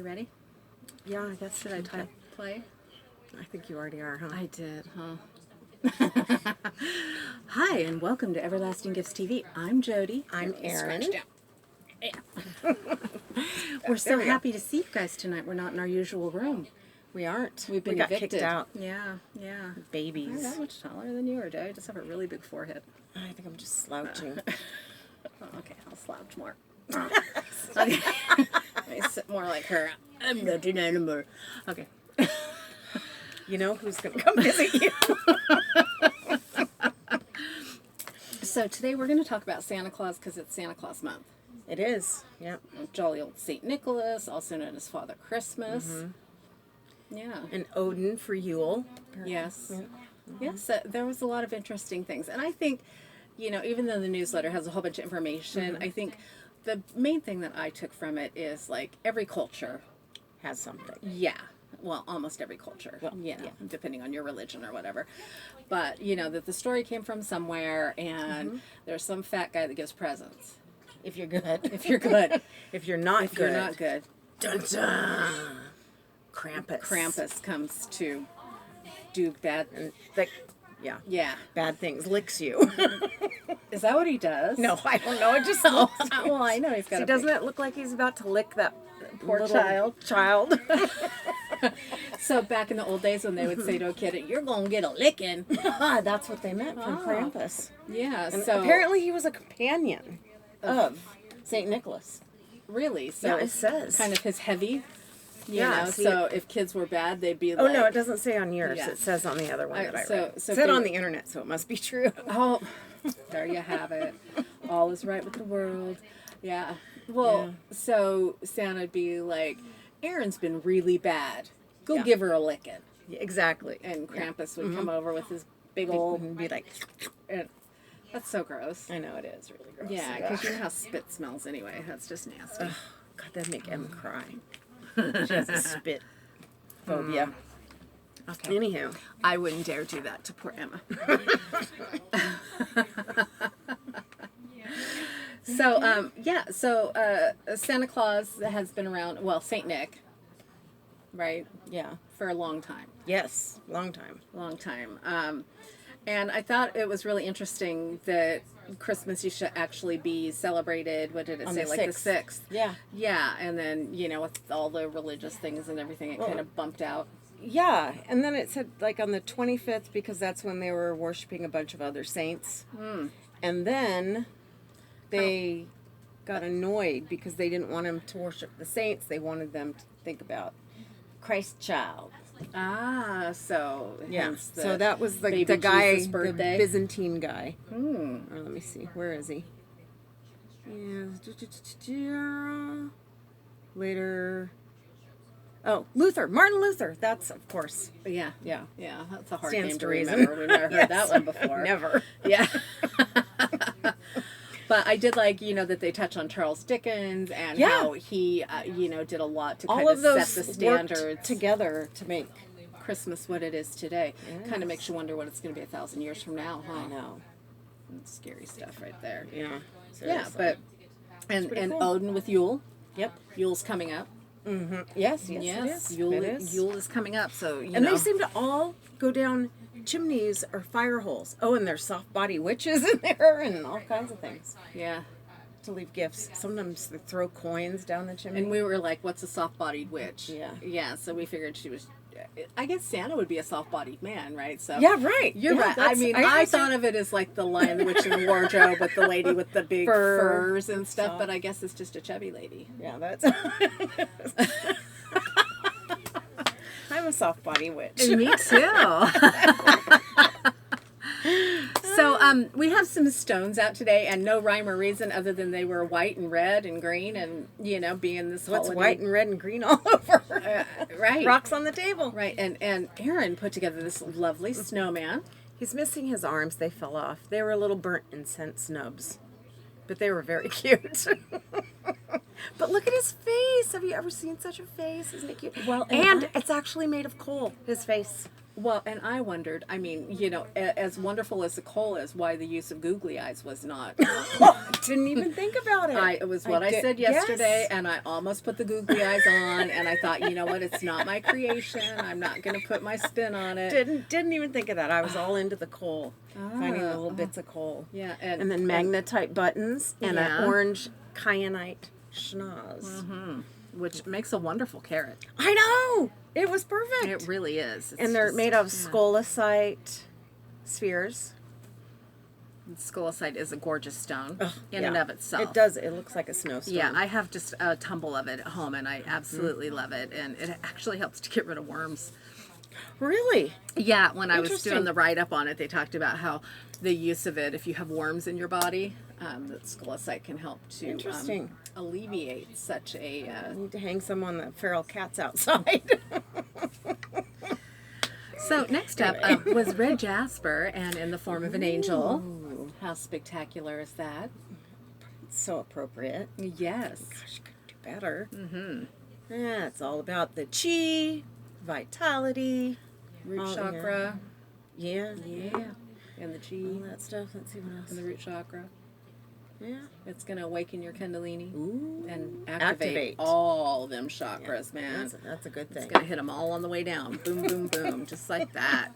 you ready? Yeah, I guess. Should I type play? I think you already are, huh? I did, huh? Hi, and welcome to Everlasting Gifts TV. I'm Jody. I'm Erin. Yeah. We're so happy to see you guys tonight. We're not in our usual room. We aren't. We've been we got evicted. kicked out. Yeah. I'm Babies. not much taller than you, or do I just have a really big forehead? I think I'm just slouching. Oh, okay, I'll slouch more. Okay. Let me sit more like her. I'm not an animal. Okay. You know who's going to come visit you? So today we're going to talk about Santa Claus because it's Santa Claus month. It is. Yeah. Jolly old St. Nicholas, also known as Father Christmas. Mm-hmm. Yeah. And Odin for Yule. Yes. Yeah. Yes, there was a lot of interesting things. And I think, even though the newsletter has a whole bunch of information, I think the main thing that I took from it is like every culture. Has something. Yeah. Well, almost every culture, Well, yeah, yeah. depending on your religion or whatever. But, that the story came from somewhere and there's some fat guy that gives presents. If you're good. If you're good. If you're not If good. you're not good. Dun dun. Krampus. Krampus comes to do bad. Yeah. Yeah. Bad things. Licks you. Is that what he does? No, I don't know. It just Oh, looks. well, I know he's got See, a doesn't it look like he's about to lick that Poor little child? So back in the old days when they would say to a kid, "You're gonna get a licking." That's what they meant from Oh. Krampus. Yeah. And so apparently he was a companion of St. Nicholas. really, so Yeah, it says. kind of his heavy. You Yeah, know, see, so if kids were bad, they'd be Oh, like, no, it doesn't say on yours. Yeah. It says on the other one that I so- read. so it said they- on the internet, so it must be true. Oh, there you have it. All is right with the world. Yeah. Well, so Santa'd be like, Erin's been really bad. Go Yeah. give her a licking. Yeah, exactly. And Krampus would come over with his big old. And be like, And that's so gross. I know it is really gross. Yeah, because you know how spit smells anyway. That's just nasty. God, that'd make Emma cry. She has a spit phobia. Okay. Anyhow. I wouldn't dare do that to poor Emma. So Santa Claus has been around, well, Saint Nick, right, Yeah. for a long time. Yes. Long time. And I thought it was really interesting that Christmas used to actually be celebrated, what did it On say, the like 6th. the 6th? Yeah. Yeah, and then, with all the religious things and everything, it Well, kind of bumped out. Yeah, and then it said like on the 25th because that's when they were worshiping a bunch of other saints. And then they got annoyed because they didn't want them to worship the saints. They wanted them to think about Christ child. Ah, so Yeah. hence the So that was baby the guy, Jesus birthday. the Byzantine guy. Hmm. Or let me see. Where is he? Yeah. Later. Oh, Luther. Martin Luther. That's, of course. Yeah, Yeah. that's a hard Stands name to to reason. remember. We've never heard Yes. that one before. Never. Yeah. But I did like, that they touch on Charles Dickens and Yeah. how he, did a lot to kind All of of those set the standards. worked together to make. Christmas what it is today. Kind of Yes. makes you wonder what it's going to be 1,000 years from now, huh? I know. That's scary stuff right there. Yeah. Yeah, Seriously. but and pretty and cool. Odin with Yule. Yep. Yule's coming up. Yes. Yes. It is. Yule, It is. Yule is coming up. So And they seem to all go down chimneys or fire holes. Oh, and there's soft body witches in there and all kinds of things yeah. to leave gifts. Sometimes they throw coins down the chimney. And we were like, what's a soft-bodied witch? Yeah. Yeah, so we figured she was... I guess Santa would be a soft-bodied man, right? So Yeah, right. You're Yeah, right. I that's- mean, I I understand. thought of it as like the Lion, the Witch, and the Wardrobe with the lady with the big furs and stuff, but I guess it's just a chubby lady. Yeah, that's. I'm a soft body witch. Me too. So we have some stones out today, and no rhyme or reason other than they were white and red and green, and being this What's holiday. white and red and green all over? Right, Rocks on the table. right, and Aaron put together this lovely snowman. He's missing his arms. They fell off. They were little burnt incense nubs, but they were very cute. But look at his face. Have you ever seen such a face? Isn't it cute? Well, and it's actually made of coal. His face. Well, and I wondered, I mean, as wonderful as the coal is, why the use of googly eyes was not. Didn't even think about it. It was what I said yesterday, and I almost put the googly eyes on, and I thought, you know what, it's not my creation. I'm not going to put my spin on it. Didn't even think of that. I was all into the coal, finding the little bits of coal. Yeah, and then magnetite buttons and an orange kyanite schnoz. which makes a wonderful carrot. I know! It was perfect. It really is. And they're made of scolecite spheres. Scolecite is a gorgeous stone in and of itself. It does. It looks like a snowstone. Yeah, I have just a tumble of it at home, and I absolutely love it. And it actually helps to get rid of worms. Really? Yeah, when I was doing the write-up on it, they talked about how the use of it, if you have worms in your body, that scolecite can help to alleviate such a... I need to hang some on the feral cats outside. So next up was red jasper, and in the form of an angel. How spectacular is that? So appropriate. Yes. Gosh, could do better. Yeah, it's all about the chi, vitality, Root chakra. Yeah. And the chi. All that stuff. Let's see what else. And the root chakra. Yeah. It's going to awaken your kundalini. Ooh. And activate all them chakras, man. That's a good thing. It's going to hit them all on the way down. Boom, boom, boom. Just like that.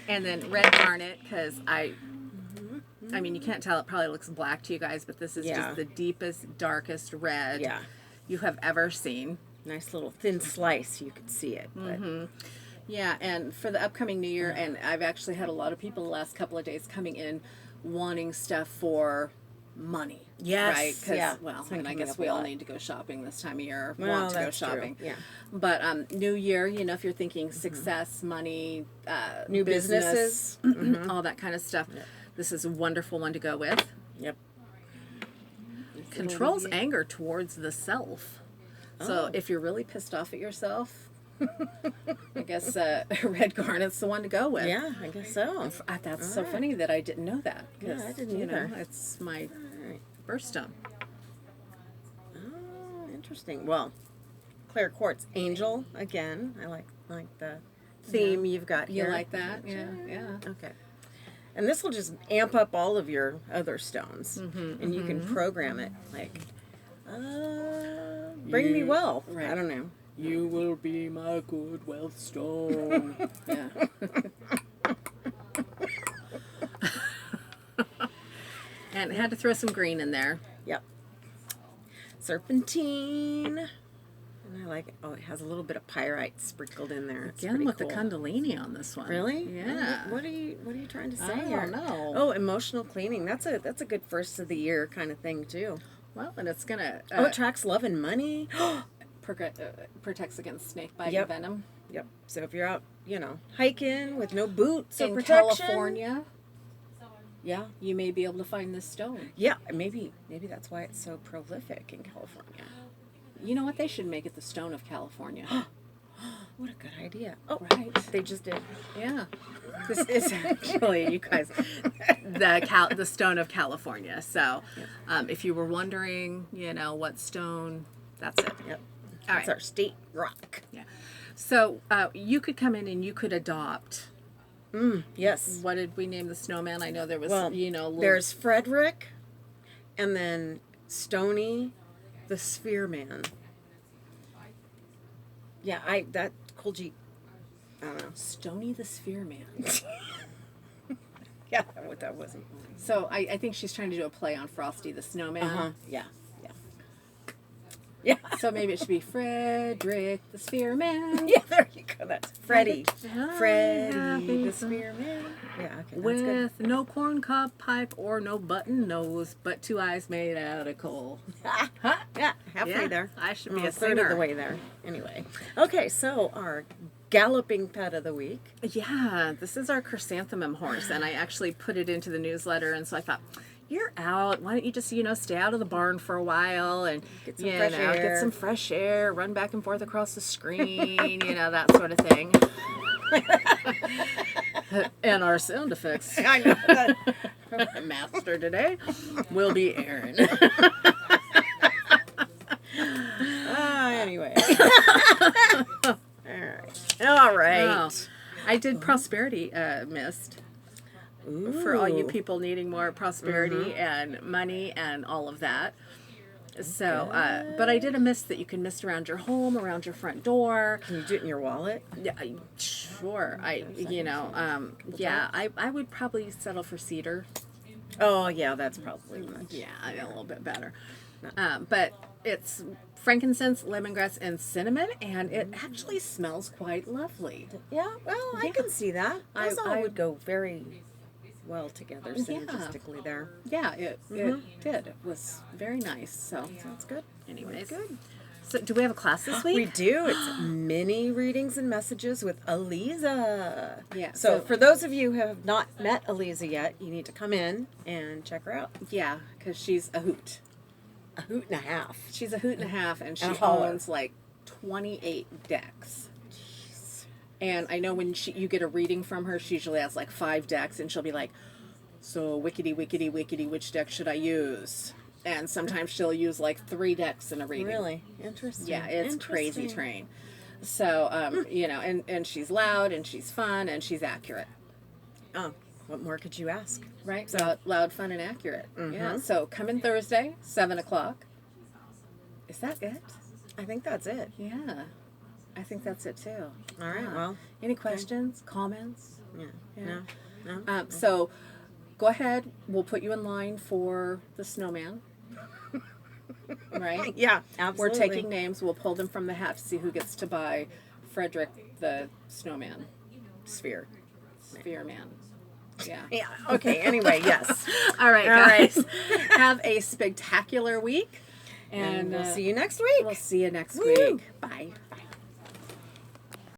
And then red garnet, because I mean, you can't tell. It probably looks black to you guys, but this is just the deepest, darkest red you have ever seen. Nice little thin slice. You could see it. But. Yeah, and for the upcoming new year, and I've actually had a lot of people the last couple of days coming in wanting stuff for money. Yes. Right? Because, well, and I guess we all need to go shopping this time of year, want to go shopping. True. Yeah. But new year, if you're thinking success, money, new businesses, all that kind of stuff, this is a wonderful one to go with. Yep. Controls anger towards the self. So if you're really pissed off at yourself, I guess red garnet's the one to go with. Yeah, I guess so. That's so funny that I didn't know that. Yeah, I didn't either. It's my birthstone. Oh, interesting. Well, clear quartz angel again. I like the theme you've got here. You like that? Yeah. Okay. And this will just amp up all of your other stones, and you can program it like, bring me wealth. Right. I don't know. You will be my good wealth stone. Yeah. And had to throw some green in there. Yep. Serpentine. And I like it. Oh, it has a little bit of pyrite sprinkled in there. It's Again with cool. the Kundalini on this one. Really? Yeah. What are you trying to say I here? don't know. Oh, emotional cleaning. That's a good first of the year kind of thing too. Well, and it's gonna attracts love and money. protects against snake bite and venom. Yep. So if you're out, hiking with no boots or In protection, California, you may be able to find this stone. Yeah, maybe that's why it's so prolific in California. You know what? They should make it the stone of California. What a good idea. Oh, right. They just did. Yeah. This is actually, you guys, the stone of California. So if you were wondering, what stone, that's it. Yep. That's our state rock. Yeah. So you could come in and you could adopt. Yes. What did we name the snowman? I know there was, there's Frederick, and then Stony, the Sphere Man. Yeah, that Kolji, I don't know. Stony the Sphere Man. Yeah, that wasn't. So I think she's trying to do a play on Frosty the Snowman. Yeah. So maybe it should be Frederick the Sphere Man. Yeah, there you go. That's Freddie. Happy Freddie the Sphere Man. Yeah, okay, that's with good. no corncob pipe or no button nose, but 2 eyes made out of coal. Yeah, halfway there. I should be a a third of singer. the way there. Anyway. Okay, so our galloping pet of the week. Yeah, this is our chrysanthemum horse, and I actually put it into the newsletter, and so I thought, you're out. Why don't you just, stay out of the barn for a while and get some fresh air. Get some fresh air, run back and forth across the screen, that sort of thing. And our sound effects. I know that. Master today will be Aaron. Anyway. All right. I did prosperity mist for all you Ooh. people needing more prosperity and money and all of that. So, but I did a mist that you can mist around your home, around your front door. Can you do it in your wallet? Yeah, sure. Yeah, I would probably settle for cedar. Oh, yeah, that's probably much. Yeah, a little bit better. But it's frankincense, lemongrass, and cinnamon, and it actually smells quite lovely. Yeah, well, I Yeah. can see that. Those all I- would go very well together synergistically there. Yeah, it did. It was very nice. So, That's good. anyways. Good. So, do we have a class this We week? do. It's mini readings and messages with Aliza. Yeah, So, so- for those of you who have not met Aliza yet, you need to come in and check her out. Yeah, because she's a hoot. A hoot and a half. She's a hoot and a half, and she And a holler. owns like 28 decks. And I know when you get a reading from her, she usually has like 5 decks, and she'll be like, "So wickety, wickety, wickety, which deck should I use?" And sometimes she'll use like 3 decks in a reading. Really interesting. Yeah, it's crazy Interesting. train. So, and she's loud, and she's fun, and she's accurate. Oh, what more could you ask? Right? Loud, fun, and accurate. Mm-hmm. Yeah. So come in Thursday, 7:00. Is that it? I think that's it. Yeah. I think that's it too. All right. Yeah. Well, Any questions, comments? yeah. Yeah. No. So go ahead. We'll put you in line for the snowman. Right? Yeah, We're absolutely. taking names. We'll pull them from the hat to see who gets to buy Frederick the snowman. sphere. Sphere man. Yeah. Yeah. Okay. Anyway, yes. All right, All right. guys. Have a spectacular week. And we'll uh, see you next week. We'll see you next Woo. week. Bye.